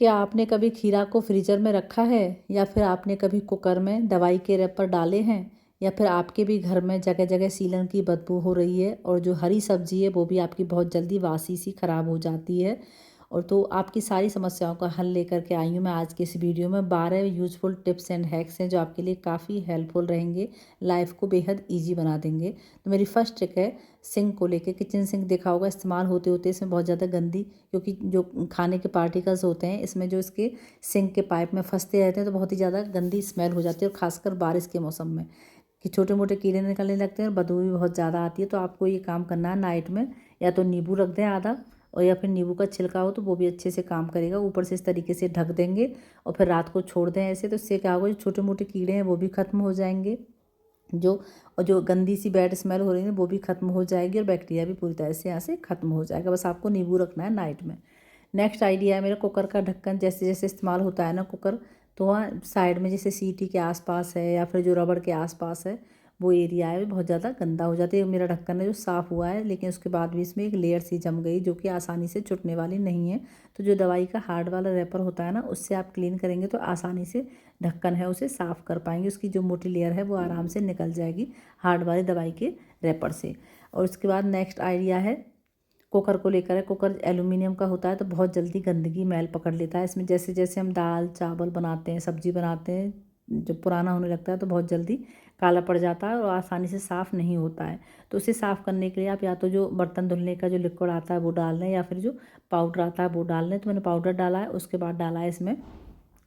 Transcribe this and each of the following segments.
क्या आपने कभी खीरा को फ्रीजर में रखा है या फिर आपने कभी कुकर में दवाई के रैपर डाले हैं या फिर आपके भी घर में जगह जगह सीलन की बदबू हो रही है और जो हरी सब्जी है वो भी आपकी बहुत जल्दी वासी सी ख़राब हो जाती है। और तो आपकी सारी समस्याओं का हल लेकर के आई हूँ मैं आज के इस वीडियो में। 12 यूज़फुल टिप्स एंड हैक्स हैं जो आपके लिए काफ़ी हेल्पफुल रहेंगे, लाइफ को बेहद ईजी बना देंगे। तो मेरी फर्स्ट ट्रिक है सिंक को लेके। किचन सिंक देखा होगा, इस्तेमाल होते होते इसमें बहुत ज़्यादा गंदी, क्योंकि जो खाने के पार्टिकल्स होते हैं इसमें जो इसके सिंक के पाइप में फंसते रहते हैं तो बहुत ही ज़्यादा गंदी स्मेल हो जाती है। और ख़ासकर बारिश के मौसम में कि छोटे मोटे कीड़े निकलने लगते हैं और बदबू भी बहुत ज़्यादा आती है। तो आपको ये काम करना है, नाइट में या तो नींबू रख दें आधा, और या फिर नींबू का छिलका हो तो वो भी अच्छे से काम करेगा। ऊपर से इस तरीके से ढक देंगे और फिर रात को छोड़ दें ऐसे, तो इससे क्या होगा, जो छोटे मोटे कीड़े हैं वो भी ख़त्म हो जाएंगे, जो और जो गंदी सी बैड स्मेल हो रही है वो भी ख़त्म हो जाएगी और बैक्टीरिया भी पूरी तरह से यहाँ से ख़त्म हो जाएगा। बस आपको नींबू रखना है नाइट में। नेक्स्ट आइडिया है मेरा कुकर का ढक्कन। जैसे जैसे इस्तेमाल होता है ना कुकर, तो वहाँ साइड में जैसे सीटी के आसपास है या फिर जो रबड़ के आसपास है वो एरिया है बहुत ज़्यादा गंदा हो जाता है। मेरा ढक्कन है जो साफ़ हुआ है, लेकिन उसके बाद भी इसमें एक लेयर सी जम गई जो कि आसानी से छुटने वाली नहीं है। तो जो दवाई का हार्ड वाला रैपर होता है ना, उससे आप क्लीन करेंगे तो आसानी से ढक्कन है उसे साफ़ कर पाएंगे। उसकी जो मोटी लेयर है वो आराम से निकल जाएगी हार्ड वाली दवाई के रैपर से। और उसके बाद नेक्स्ट आइडिया है कुकर को लेकर है। कुकर एल्यूमिनियम का होता है तो बहुत जल्दी गंदगी मैल पकड़ लेता है। इसमें जैसे जैसे हम दाल चावल बनाते हैं, सब्जी बनाते हैं, जब पुराना होने लगता है तो बहुत जल्दी काला पड़ जाता है और आसानी से साफ़ नहीं होता है। तो उसे साफ़ करने के लिए आप या तो जो बर्तन धुलने का जो लिक्विड आता है वो डाल लें या फिर जो पाउडर आता है वो डाल लें। तो मैंने पाउडर डाला है, उसके बाद डाला है इसमें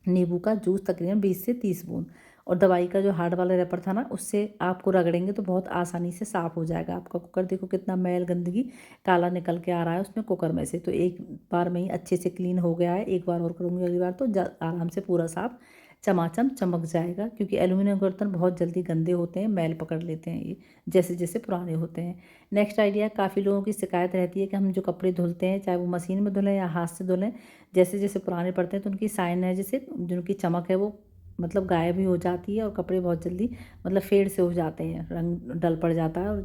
नींबू का जूस तकरीबन 20 से 30 बूंद। और दवाई का जो हार्ड वाला रैपर था ना, उससे आपको रगड़ेंगे तो बहुत आसानी से साफ़ हो जाएगा आपका कुकर। देखो कितना मैल गंदगी काला निकल के आ रहा है उसमें कुकर में से। तो एक बार में ही अच्छे से क्लीन हो गया है। एक बार और करूँगी अगली बार तो आराम से पूरा साफ चमाचम चमक जाएगा, क्योंकि एल्यूमिनियम के बर्तन बहुत जल्दी गंदे होते हैं, मैल पकड़ लेते हैं ये जैसे जैसे पुराने होते हैं। नेक्स्ट आइडिया, काफ़ी लोगों की शिकायत रहती है कि हम जो कपड़े धुलते हैं चाहे वो मशीन में धुलें या हाथ से धुलें, जैसे जैसे पुराने पड़ते हैं तो उनकी साइन है जैसे जिनकी चमक है वो मतलब गायब ही हो जाती है और कपड़े बहुत जल्दी मतलब फेड से हो जाते हैं, रंग डल पड़ जाता है और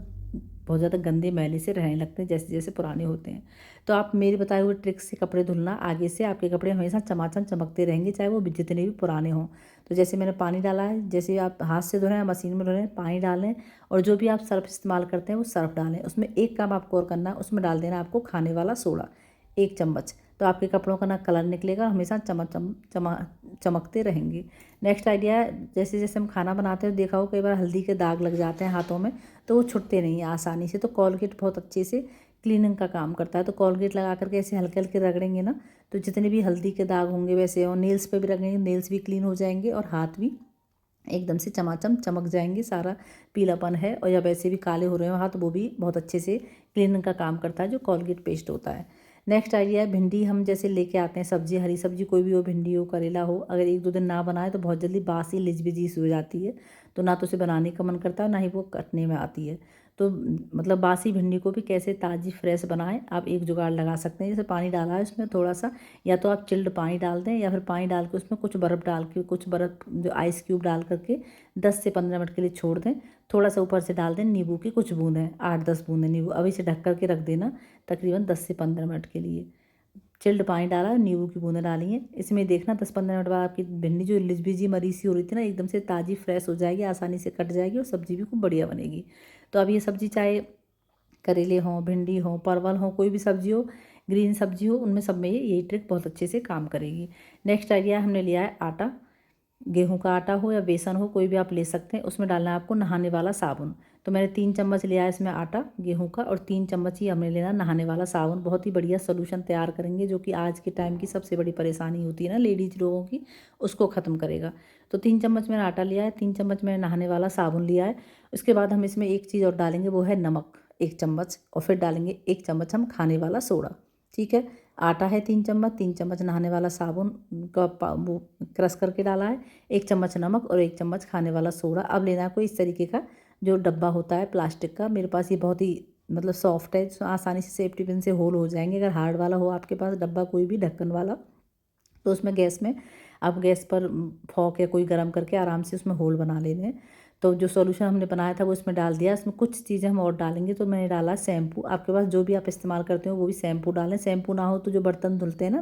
बहुत ज़्यादा गंदे मैले से रहने लगते हैं जैसे जैसे पुराने होते हैं। तो आप मेरे बताए हुए ट्रिक्स से कपड़े धुलना, आगे से आपके कपड़े हमेशा चमाचम चमकते रहेंगे चाहे वो जितने भी पुराने हों। तो जैसे मैंने पानी डाला है, जैसे आप हाथ से धुलें या मशीन में धुलें, पानी डालें और जो भी आप सर्फ इस्तेमाल करते हैं वो सर्फ डालें। उसमें एक काम आपको और करना है, उसमें डाल देना आपको खाने वाला सोडा 1 चम्मच। तो आपके कपड़ों का ना कलर निकलेगा, हमेशा चमकते रहेंगे। नेक्स्ट आइडिया है, जैसे जैसे हम खाना बनाते हैं देखा हो कई बार हल्दी के दाग लग जाते हैं हाथों में, तो वो छुटते नहीं हैं आसानी से। तो कोलगेट बहुत अच्छे से क्लीनिंग का काम करता है। तो कोलगेट लगा करके ऐसे हल्के हल्के रगड़ेंगे ना, तो जितने भी हल्दी के दाग होंगे वैसे, और नेल्स पे भी रगड़ेंगे, नेल्स भी क्लीन हो जाएंगे और हाथ भी एकदम से चमाचम चमक जाएंगे। सारा पीलापन है और या वैसे भी काले हो रहे हो हाथ, वो भी बहुत अच्छे से क्लीनिंग का काम करता है जो कोलगेट पेस्ट होता है। नेक्स्ट आइडिया है, भिंडी हम जैसे लेके आते हैं सब्जी, हरी सब्जी कोई भी हो, भिंडी हो करेला हो, अगर 1-2 दिन ना बनाए तो बहुत जल्दी बासी लिजबिजी सी हो जाती है। तो ना तो उसे बनाने का मन करता है ना ही वो कटने में आती है। तो मतलब बासी भिंडी को भी कैसे ताज़ी फ्रेश बनाएं, आप एक जुगाड़ लगा सकते हैं। जैसे पानी डाला है उसमें थोड़ा सा, या तो आप चिल्ड पानी डाल दें या फिर पानी डाल के उसमें कुछ बर्फ़ डाल के, कुछ बर्फ़ जो आइस क्यूब डाल करके 10 से 15 मिनट के लिए छोड़ दें। थोड़ा सा ऊपर से डाल दें नींबू की कुछ बूंदें, 8-10 बूंदें नींबू, अभी से ढक करके रख देना तकरीबन 10 से 15 मिनट के लिए। चिल्ड पानी डाला, नींबू की बूंदें डाली हैं, इसमें देखना 10-15 मिनट बाद आपकी भिंडी जो लिजबीजी मरी सी हो रही थी ना, एकदम से ताज़ी फ्रेश हो जाएगी, आसानी से कट जाएगी और सब्ज़ी भी खूब बढ़िया बनेगी। तो अब ये सब्ज़ी चाहे करेले हों, भिंडी हो, परवल हो, कोई भी सब्ज़ी हो, ग्रीन सब्ज़ी हो, उनमें सब में यही ट्रिक बहुत अच्छे से काम करेगी। नेक्स्ट आइडिया हमने लिया है आटा। गेहूं का आटा हो या बेसन हो, कोई भी आप ले सकते हैं। उसमें डालना है आपको नहाने वाला साबुन। तो मैंने 3 चम्मच लिया है इसमें आटा गेहूं का, और 3 चम्मच ही हमने लेना नहाने वाला साबुन। बहुत ही बढ़िया सोल्यूशन तैयार करेंगे जो कि आज के टाइम की सबसे बड़ी परेशानी होती है ना लेडीज लोगों की, उसको ख़त्म करेगा। तो 3 चम्मच मैंने आटा लिया है, 3 चम्मच मैंने नहाने वाला साबुन लिया है। उसके बाद हम इसमें एक चीज़ और डालेंगे, वो है नमक 1 चम्मच, और फिर डालेंगे 1 चम्मच हम खाने वाला सोडा। ठीक है, आटा है 3 चम्मच, 3 चम्मच नहाने वाला साबुन का वो क्रश करके डाला है, 1 चम्मच नमक और 1 चम्मच खाने वाला सोडा। अब लेना है कोई इस तरीके का जो डब्बा होता है प्लास्टिक का। मेरे पास ये बहुत ही मतलब सॉफ्ट है, आसानी से सेफ्टी पिन से होल हो जाएंगे। अगर हार्ड वाला हो आपके पास डब्बा कोई भी ढक्कन वाला, तो उसमें गैस में आप गैस पर फॉक या कोई गर्म करके आराम से उसमें होल बना लेने हैं। तो जो सॉल्यूशन हमने बनाया था वो इसमें डाल दिया। इसमें कुछ चीज़ें हम और डालेंगे, तो मैंने डाला शैम्पू। आपके पास जो भी आप इस्तेमाल करते हो वो भी शैम्पू डालें। शैम्पू ना हो तो जो बर्तन धुलते हैं ना,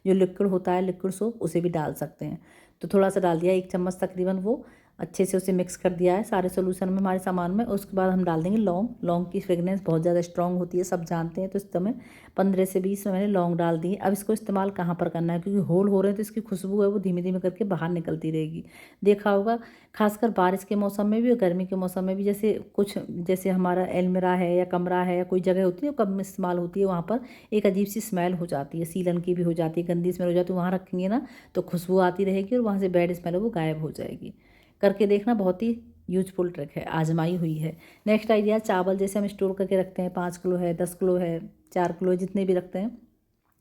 जो लिक्विड होता है, लिक्विड सोप, उसे भी डाल सकते हैं। तो थोड़ा सा डाल दिया, 1 चम्मच तकरीबन। वो अच्छे से उसे मिक्स कर दिया है सारे सोल्यूशन में, हमारे सामान में। उसके बाद हम डाल देंगे लौंग। लौंग की फ्रेगनेंस बहुत ज़्यादा स्ट्रॉन्ग होती है, सब जानते हैं। तो इस समय 15 से 20 मैंने लौंग डाल दी। अब इसको इस्तेमाल कहाँ पर करना है, क्योंकि होल हो रहे हैं तो इसकी खुशबू है वो धीमे धीमे करके बाहर निकलती रहेगी। देखा होगा खासकर बारिश के मौसम में भी और गर्मी के मौसम में भी, जैसे हमारा अलमीरा है या कमरा है या कोई जगह होती है कम इस्तेमाल होती है, वहाँ पर एक अजीब सी स्मेल हो जाती है, सीलन की भी हो जाती है, गंदी स्मेल हो जाती है। वहाँ रखेंगे ना तो खुशबू आती रहेगी और वहाँ से बैड स्मेल है वो गायब हो जाएगी। करके देखना, बहुत ही यूजफुल ट्रिक है, आजमाई हुई है। नेक्स्ट आइडिया, चावल जैसे हम स्टोर करके रखते हैं, 5 किलो है, 10 किलो है, 4 किलो है, जितने भी रखते हैं,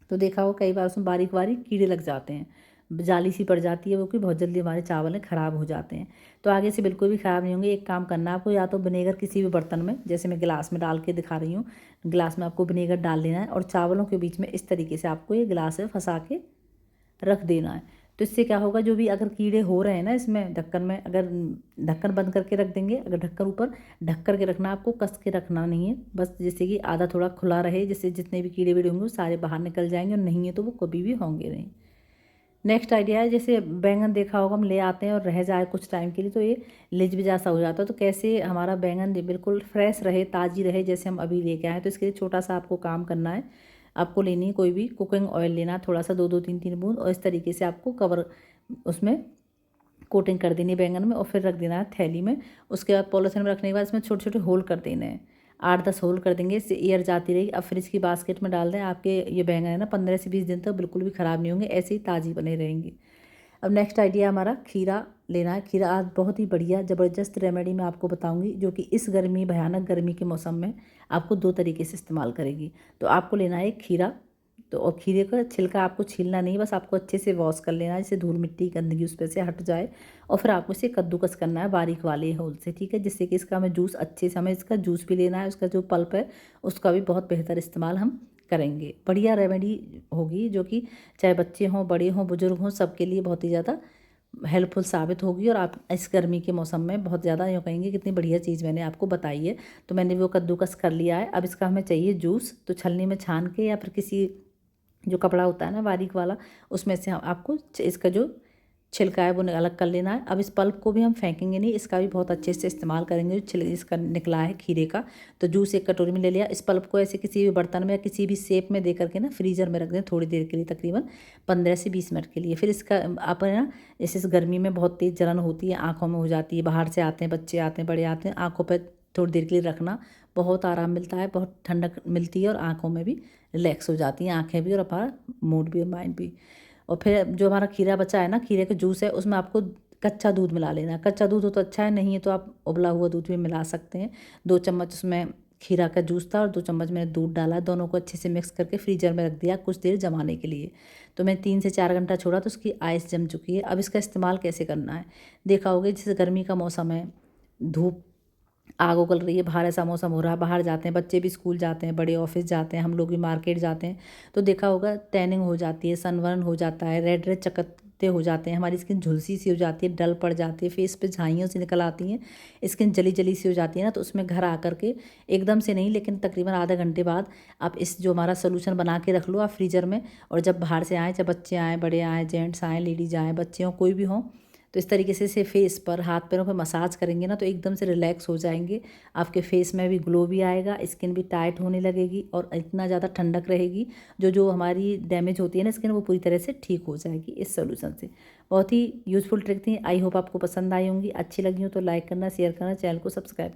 तो देखा हो कई बार उसमें बारीक बारीक कीड़े लग जाते हैं, जाली सी पड़ जाती है वो, कि बहुत जल्दी हमारे चावल है ख़राब हो जाते हैं। तो आगे से बिल्कुल भी ख़राब नहीं होंगे। एक काम करना है आपको, या तो विनेगर किसी भी बर्तन में, जैसे मैं गिलास में डाल के दिखा रही हूँ, गिलास में आपको विनेगर डाल लेना है और चावलों के बीच में इस तरीके से आपको ये गिलास है फंसा के रख देना है। तो इससे क्या होगा, जो भी अगर कीड़े हो रहे हैं ना इसमें ढक्कन में, अगर ढक्कन बंद करके रख देंगे, अगर ढक्कन ऊपर ढक करके रखना, आपको कस के रखना नहीं है, बस जैसे कि आधा थोड़ा खुला रहे, जिससे जितने भी कीड़े वीड़े होंगे वो सारे बाहर निकल जाएंगे, और नहीं है तो वो कभी भी होंगे नहीं। नेक्स्ट आइडिया है, जैसे बैंगन देखा होगा हम ले आते हैं और रह जाए कुछ टाइम के लिए तो ये लिज भी जैसा हो जाता है। तो कैसे हमारा बैंगन बिल्कुल फ्रेश रहे, ताज़ी रहे, जैसे हम अभी लेके आए, तो इसके लिए छोटा सा आपको काम करना है। आपको लेनी है कोई भी कुकिंग ऑयल लेना है, थोड़ा सा 2-2 3-3 बूंद, और इस तरीके से आपको कवर उसमें कोटिंग कर देनी है बैंगन में, और फिर रख देना है थैली में। उसके बाद पॉलिथीन में रखने के बाद इसमें छोटे छोटे होल कर देने हैं, 8-10 होल कर देंगे, इससे एयर जाती रहेगी। अब फ्रिज की बास्केट में डाल दें। आपके ये बैंगन है ना 15 से 20 दिन तक बिल्कुल भी ख़राब नहीं होंगे, ऐसे ही ताज़ी बने रहेंगे। अब नेक्स्ट आइडिया हमारा खीरा लेना है। खीरा आज बहुत ही बढ़िया ज़बरदस्त रेमेडी मैं आपको बताऊंगी, जो कि इस गर्मी, भयानक गर्मी के मौसम में आपको 2 तरीके से इस्तेमाल करेगी। तो आपको लेना है एक खीरा, तो और खीरे का छिलका आपको छीलना नहीं, बस आपको अच्छे से वॉश कर लेना है, जिससे धूल मिट्टी गंदगी उस पर से हट जाए। और फिर आपको इसे कद्दूकस करना है बारीक वाले होल से, ठीक है, जिससे कि इसका हमें जूस अच्छे से, हमें इसका जूस भी लेना है, उसका जो पल्प है उसका भी बहुत बेहतर इस्तेमाल हम करेंगे। बढ़िया रेमेडी होगी, जो कि चाहे बच्चे हों, बड़े हों, बुजुर्ग हों, सबके लिए बहुत ही ज़्यादा हेल्पफुल साबित होगी। और आप इस गर्मी के मौसम में बहुत ज़्यादा यूँ कहेंगे कितनी बढ़िया चीज़ मैंने आपको बताई है। तो मैंने वो कद्दूकस कर लिया है। अब इसका हमें चाहिए जूस, तो छलनी में छान के, या फिर किसी जो कपड़ा होता है ना बारीक वाला, उसमें से हम आपको इसका जो छिलका है वो अलग कर लेना है। अब इस पल्प को भी हम फेंकेंगे नहीं, इसका भी बहुत अच्छे से इस्तेमाल करेंगे, जो इसका निकला है खीरे का। तो जूस एक कटोरी में ले लिया। इस पल्प को ऐसे किसी भी बर्तन में या किसी भी शेप में दे करके ना फ्रीज़र में रख दें थोड़ी देर के लिए, तकरीबन 15 से 20 मिनट के लिए। फिर इसका आप है ना, जैसे इस गर्मी में बहुत तेज़ जलन होती है, आँखों में हो जाती है, बाहर से आते हैं बच्चे, आते हैं बड़े, आते हैं, आँखों पर थोड़ी देर के लिए रखना, बहुत आराम मिलता है, बहुत ठंडक मिलती है, और आँखों में भी रिलैक्स हो जाती हैं, आँखें भी और हमारा मूड भी और माइंड भी। और फिर जो हमारा खीरा बचा है ना, खीरे का जूस है, उसमें आपको कच्चा दूध मिला लेना है। कच्चा दूध हो तो अच्छा है, नहीं है तो आप उबला हुआ दूध भी मिला सकते हैं। 2 चम्मच उसमें खीरा का जूस था और 2 चम्मच मैंने दूध डाला, दोनों को अच्छे से मिक्स करके फ्रीजर में रख दिया कुछ देर जमाने के लिए। तो मैं 3 से 4 घंटा छोड़ा तो उसकी आइस जम चुकी है। अब इसका इस्तेमाल कैसे करना है, देखा होगा, जैसे गर्मी का मौसम है, धूप आग उगल रही है, बाहर ऐसा मौसम हो रहा है, बाहर जाते हैं बच्चे भी, स्कूल जाते हैं, बड़े ऑफिस जाते हैं, हम लोग भी मार्केट जाते हैं, तो देखा होगा टैनिंग हो जाती है, सनबर्न हो जाता है, रेड रेड चकत्ते हो जाते हैं, हमारी स्किन झुलसी सी हो जाती है, डल पड़ जाती है, फेस पे झाइयों सी निकल आती हैं, स्किन जली जली सी हो जाती है ना। तो उसमें घर आकर के एकदम से नहीं, लेकिन तकरीबन आधा घंटे बाद आप इस जो हमारा सोल्यूशन बना के रख लो आप फ्रीजर में। और जब बाहर से आएँ, चाहे बच्चे आएँ, बड़े आएँ, जेंट्स आएँ, लेडीज आएँ, बच्चे हों, कोई भी हों, तो इस तरीके से इसे फेस पर, हाथ पैरों पर मसाज करेंगे ना, तो एकदम से रिलैक्स हो जाएंगे। आपके फेस में भी ग्लो भी आएगा, स्किन भी टाइट होने लगेगी, और इतना ज़्यादा ठंडक रहेगी, जो हमारी डैमेज होती है ना स्किन, वो पूरी तरह से ठीक हो जाएगी इस सोल्यूशन से। बहुत ही यूज़फुल ट्रिक थी। आई होप आपको पसंद आई होंगी। अच्छी लगी हो तो लाइक करना, शेयर करना, चैनल को सब्सक्राइब